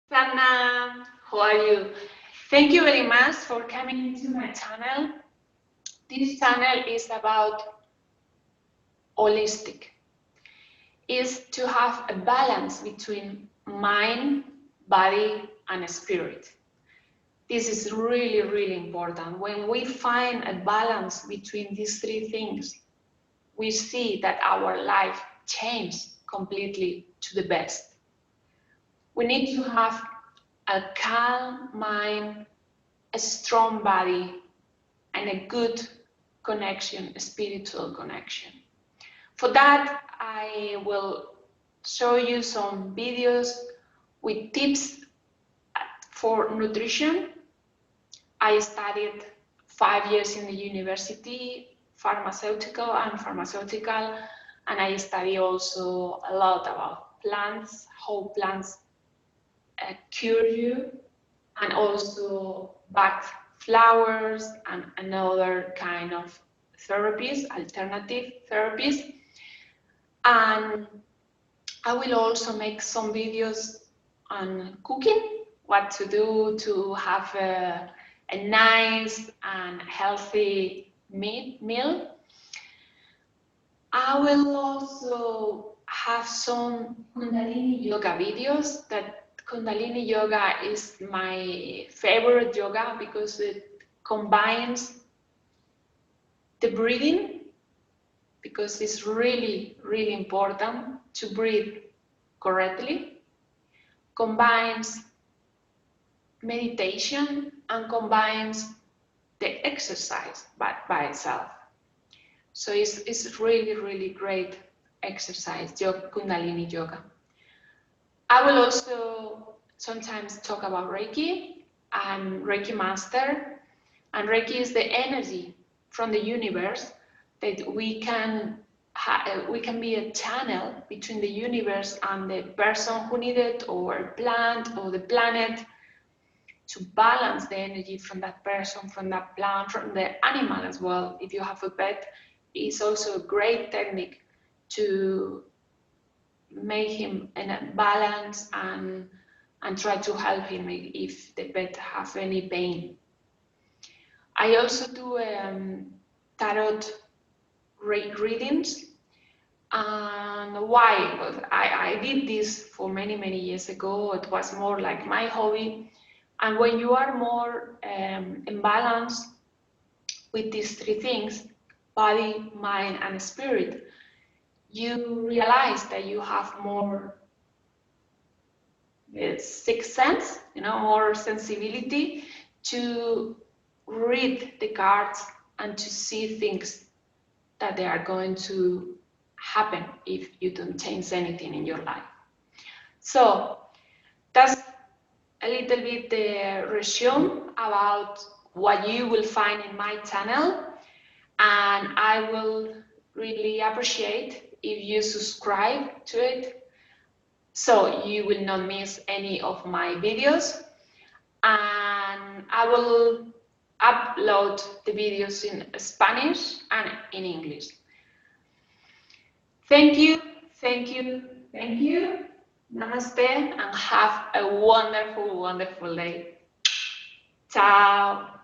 Sana, how are you? Thank you very much for coming to my channel. This channel is about holistic. Is to have a balance between mind, body, and spirit. This is really, really important. When we find a balance between these three things, we see that our life changes completely to the best. We need to have a calm mind, a strong body, and a good connection, a spiritual connection. For that, I will show you some videos with tips for nutrition. I studied 5 years in the university, pharmaceutical, and I study also a lot about plants, how plants cure you, and also back flowers and another kind of therapies, alternative therapies. And I will also make some videos on cooking, what to do to have a nice and healthy meal. I will also have some Kundalini Yoga videos. That Kundalini Yoga is my favorite yoga because it combines the breathing, because it's really, really important to breathe correctly, combines meditation and combines the exercise by itself. So it's really, really great exercise, Kundalini Yoga. I will also sometimes talk about Reiki. I'm Reiki master, and Reiki is the energy from the universe that we can be a channel between the universe and the person who needs it, or a plant or the planet, to balance the energy from that person, from that plant, from the animal as well. If you have a pet, it's also a great technique to make him in a balance and try to help him if the pet has any pain. I also do tarot readings. And why? Well, I did this for many years ago. It was more like my hobby. And when you are more in balance with these three things, body, mind, and spirit, you realize that you have more sixth sense, more sensibility to read the cards and to see things that they are going to happen if you don't change anything in your life. So that's a little bit the resume about what you will find in my channel, and I will really appreciate if you subscribe to it so you will not miss any of my videos, and I will upload the videos in Spanish and in English. Thank you. Namaste, and have a wonderful day. Ciao.